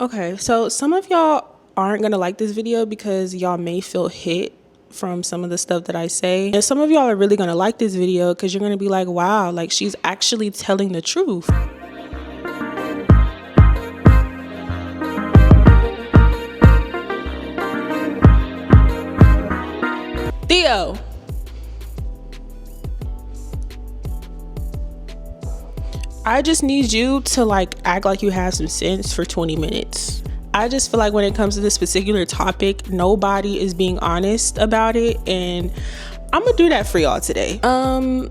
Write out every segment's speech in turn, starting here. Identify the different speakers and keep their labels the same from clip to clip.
Speaker 1: Okay, so some of y'all aren't gonna like this video because y'all may feel hit from some of the stuff that I say. And some of y'all are really gonna like this video because you're gonna be like, wow, like she's actually telling the truth. Theo. I just need you to like act like you have some sense for 20 minutes. I just feel like when it comes to this particular topic, nobody is being honest about it, and I'm gonna do that for y'all today. I'm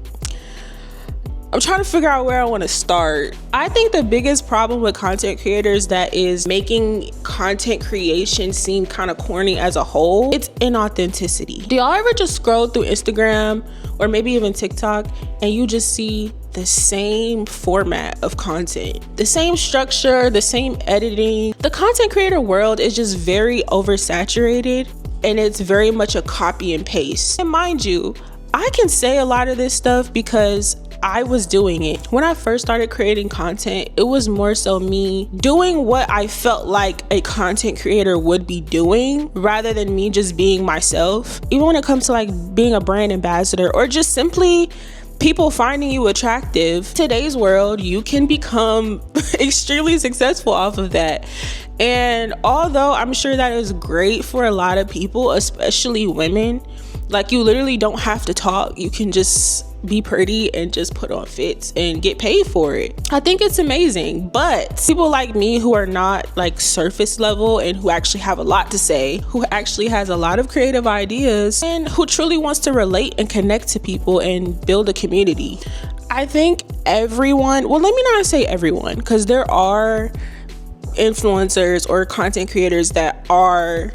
Speaker 1: trying to figure out where I want to start. I think the biggest problem with content creators that is making content creation seem kind of corny as a whole, it's inauthenticity. Do y'all ever just scroll through Instagram or maybe even TikTok and you just see the same format of content, the same structure, the same editing? The content creator world is just very oversaturated and it's very much a copy and paste. And mind you, I can say a lot of this stuff because I was doing it. When I first started creating content, it was more so me doing what I felt like a content creator would be doing rather than me just being myself. Even when it comes to like being a brand ambassador or just simply people finding you attractive, today's world, you can become extremely successful off of that. And although I'm sure that is great for a lot of people, especially women, like you literally don't have to talk. You can just be pretty and just put on fits and get paid for it. I think it's amazing. But people like me who are not like surface level and who actually have a lot to say, who actually has a lot of creative ideas and who truly wants to relate and connect to people and build a community. I think everyone, well, let me not say everyone, because there are influencers or content creators that are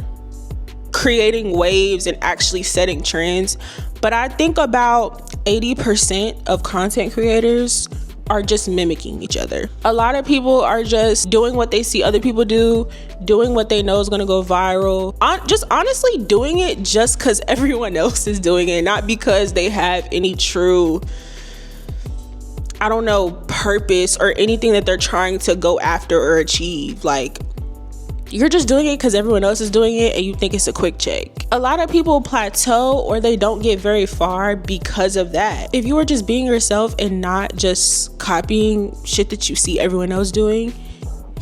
Speaker 1: creating waves and actually setting trends. But I think about 80% of content creators are just mimicking each other. A lot of people are just doing what they see other people do, doing what they know is gonna go viral. Just honestly doing it just because everyone else is doing it, not because they have any true, I don't know, purpose or anything that they're trying to go after or achieve. Like, you're just doing it because everyone else is doing it and you think it's a quick check. A lot of people plateau or they don't get very far because of that. If you were just being yourself and not just copying shit that you see everyone else doing,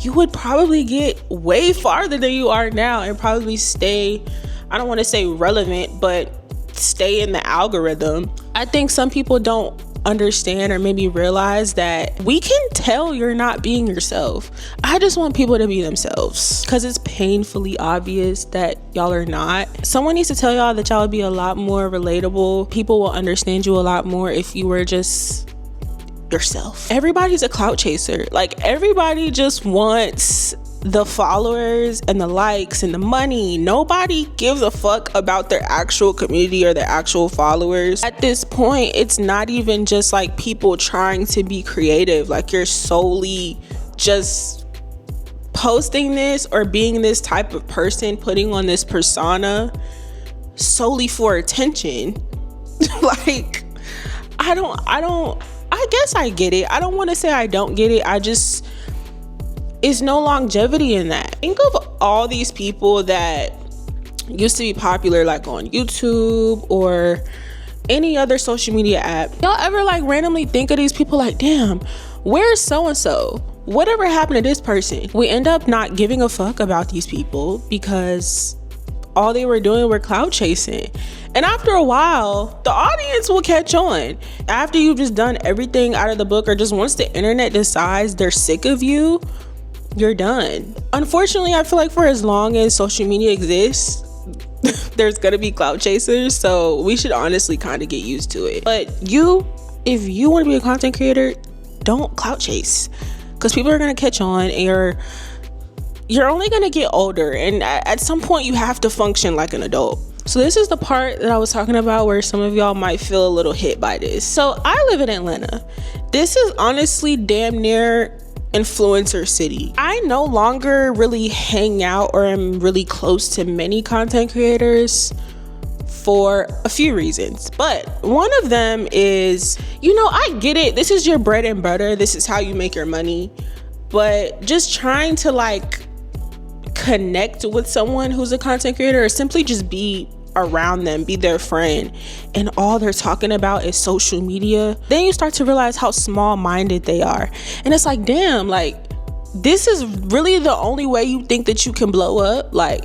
Speaker 1: you would probably get way farther than you are now and probably stay, I don't want to say relevant, but stay in the algorithm. I think some people don't understand or maybe realize that we can tell you're not being yourself. I just want people to be themselves because it's painfully obvious that y'all are not. Someone needs to tell y'all that y'all would be a lot more relatable. People will understand you a lot more if you were just yourself. Everybody's a clout chaser. Like, everybody just wants the followers and the likes and the money. Nobody gives a fuck about their actual community or their actual followers. At this point, it's not even just like people trying to be creative. Like, you're solely just posting this or being this type of person, putting on this persona solely for attention. Like, I guess I get it. I don't want to say I don't get it. It's no longevity in that. Think of all these people that used to be popular like on YouTube or any other social media app. Y'all ever like randomly think of these people like, damn, where's so-and-so? Whatever happened to this person? We end up not giving a fuck about these people because all they were doing were clout chasing. And after a while, the audience will catch on. After you've just done everything out of the book, or just once the internet decides they're sick of you, you're done. Unfortunately, I feel like for as long as social media exists, there's gonna be clout chasers, so we should honestly kind of get used to it. But if you want to be a content creator, don't clout chase, because people are gonna catch on, and you're only gonna get older, and at some point you have to function like an adult. So this is the part that I was talking about where some of y'all might feel a little hit by this. So I live in Atlanta. This is honestly damn near influencer city. I no longer really hang out or am really close to many content creators for a few reasons, but one of them is, I get it, this is your bread and butter, this is how you make your money, but just trying to like connect with someone who's a content creator or simply just be around them, be their friend, and all they're talking about is social media, then you start to realize how small-minded they are. And it's like, damn, like, this is really the only way you think that you can blow up? Like,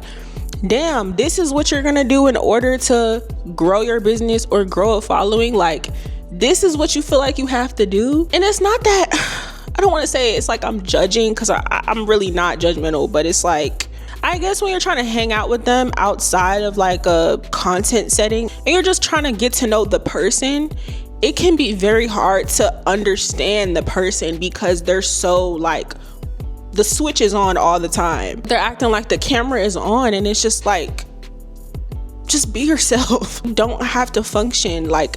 Speaker 1: damn, this is what you're gonna do in order to grow your business or grow a following? Like, this is what you feel like you have to do? And it's not that, I don't want to say it's like I'm judging, because I'm really not judgmental, but it's like, I guess when you're trying to hang out with them outside of like a content setting and you're just trying to get to know the person, it can be very hard to understand the person because they're so like, the switch is on all the time. They're acting like the camera is on, and it's just like, just be yourself. You don't have to function like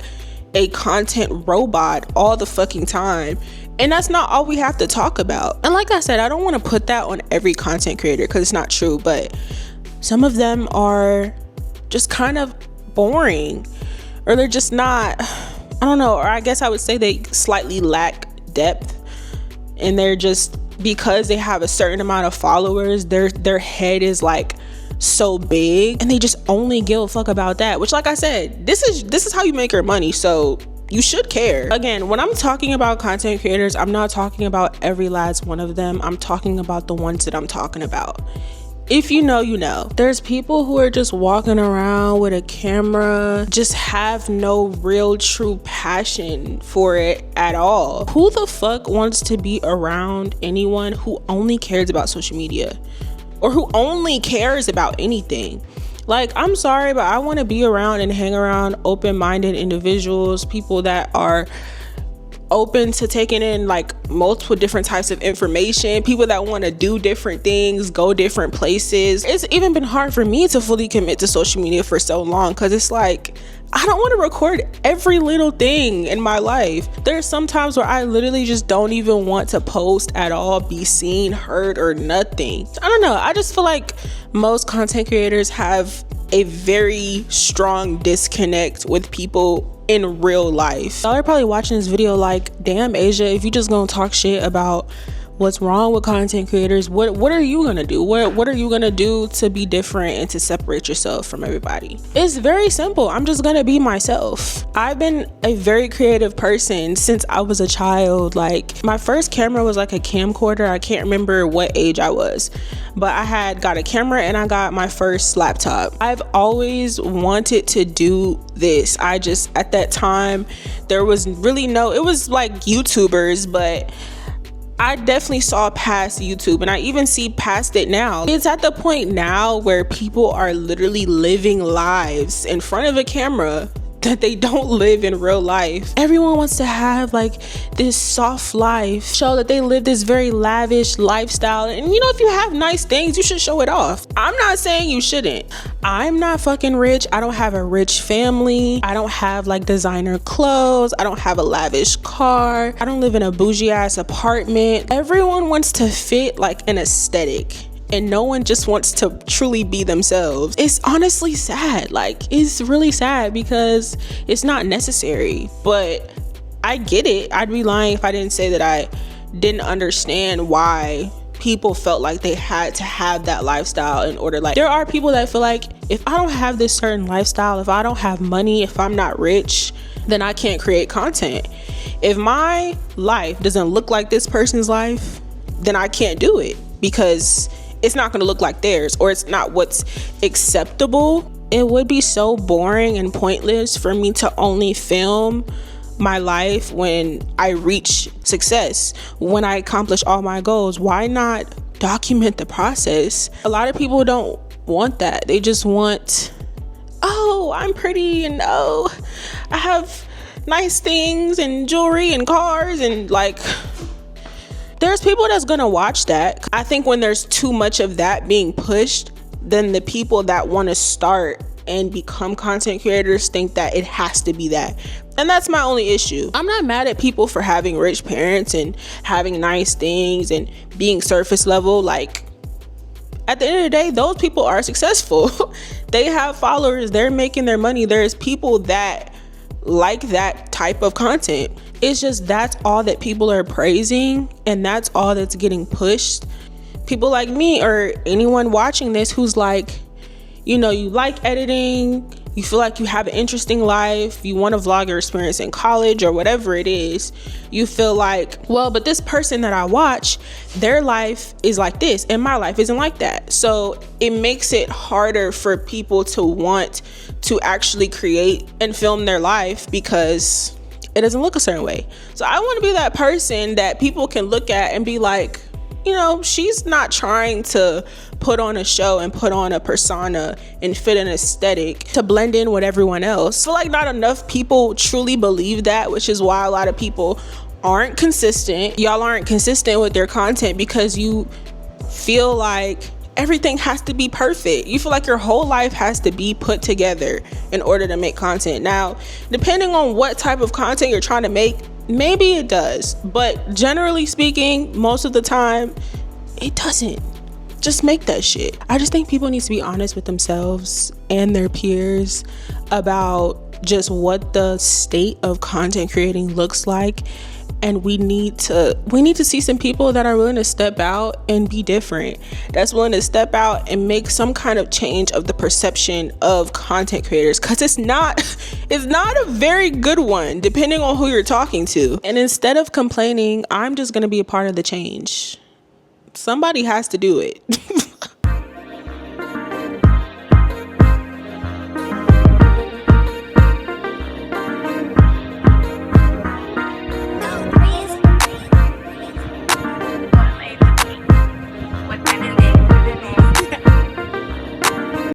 Speaker 1: a content robot all the fucking time. And that's not all we have to talk about. And like I said, I don't want to put that on every content creator because it's not true, but some of them are just kind of boring, or they're just not, I don't know, or I guess I would say they slightly lack depth, and they're just, because they have a certain amount of followers, their head is like so big and they just only give a fuck about that, which, like I said, this is how you make your money, so you should care. Again, when I'm talking about content creators, I'm not talking about every last one of them. I'm talking about the ones that I'm talking about. If you know, you know. There's people who are just walking around with a camera, just have no real true passion for it at all. Who the fuck wants to be around anyone who only cares about social media or who only cares about anything? Like, I'm sorry, but I want to be around and hang around open-minded individuals, people that are open to taking in like multiple different types of information, people that want to do different things, go different places. It's even been hard for me to fully commit to social media for so long, because it's like, I don't want to record every little thing in my life. There's some times where I literally just don't even want to post at all, be seen, heard, or nothing. I don't know. I just feel like most content creators have a very strong disconnect with people in real life. Y'all are probably watching this video like, damn, Asia, if you just gonna talk shit about what's wrong with content creators, what are you gonna do? What are you gonna do to be different and to separate yourself from everybody? It's very simple. I'm just gonna be myself. I've been a very creative person since I was a child. Like, my first camera was like a camcorder. I can't remember what age I was, but I had got a camera and I got my first laptop. I've always wanted to do this. I just, at that time, there was really no, it was like YouTubers, but I definitely saw past YouTube, and I even see past it now. It's at the point now where people are literally living lives in front of a camera that they don't live in real life. Everyone wants to have like this soft life, show that they live this very lavish lifestyle. And you know, if you have nice things, you should show it off. I'm not saying you shouldn't. I'm not fucking rich. I don't have a rich family. I don't have like designer clothes. I don't have a lavish car. I don't live in a bougie ass apartment. Everyone wants to fit like an aesthetic, and no one just wants to truly be themselves. It's honestly sad. Like, it's really sad because it's not necessary, but I get it. I'd be lying if I didn't say that I didn't understand why people felt like they had to have that lifestyle in order. Like, there are people that feel like, if I don't have this certain lifestyle, if I don't have money, if I'm not rich, then I can't create content. If my life doesn't look like this person's life, then I can't do it, because it's not going to look like theirs, or it's not what's acceptable. It would be so boring and pointless for me to only film my life when I reach success, when I accomplish all my goals. Why not document the process? A lot of people don't want that. They just want, oh, I'm pretty, and oh, I have nice things and jewelry and cars, and like, there's people that's gonna watch that. I think when there's too much of that being pushed, then the people that want to start and become content creators think that it has to be that. And that's my only issue. I'm not mad at people for having rich parents and having nice things and being surface level. Like, at the end of the day, those people are successful. They have followers, they're making their money. There's people that like that type of content. It's just, that's all that people are praising, and that's all that's getting pushed. people like me or anyone watching this who's like, you know, you like editing, you feel like you have an interesting life, you want to vlog your experience in college or whatever it is, you feel like, well, but this person that I watch, their life is like this and my life isn't like that. So it makes it harder for people to want to actually create and film their life because it doesn't look a certain way. So I want to be that person that people can look at and be like, you know, she's not trying to put on a show and put on a persona and fit an aesthetic to blend in with everyone else. I feel like not enough people truly believe that, which is why a lot of people aren't consistent. Y'all aren't consistent with their content because you feel like everything has to be perfect. You feel like your whole life has to be put together in order to make content. Now, depending on what type of content you're trying to make, maybe it does, but generally speaking, most of the time it doesn't. Just make that shit. I just think people need to be honest with themselves and their peers about just what the state of content creating looks like, and we need to see some people that are willing to step out and be different, that's willing to step out and make some kind of change of the perception of content creators, because it's not a very good one depending on who you're talking to. And instead of complaining, I'm just going to be a part of the change. Somebody has to do it.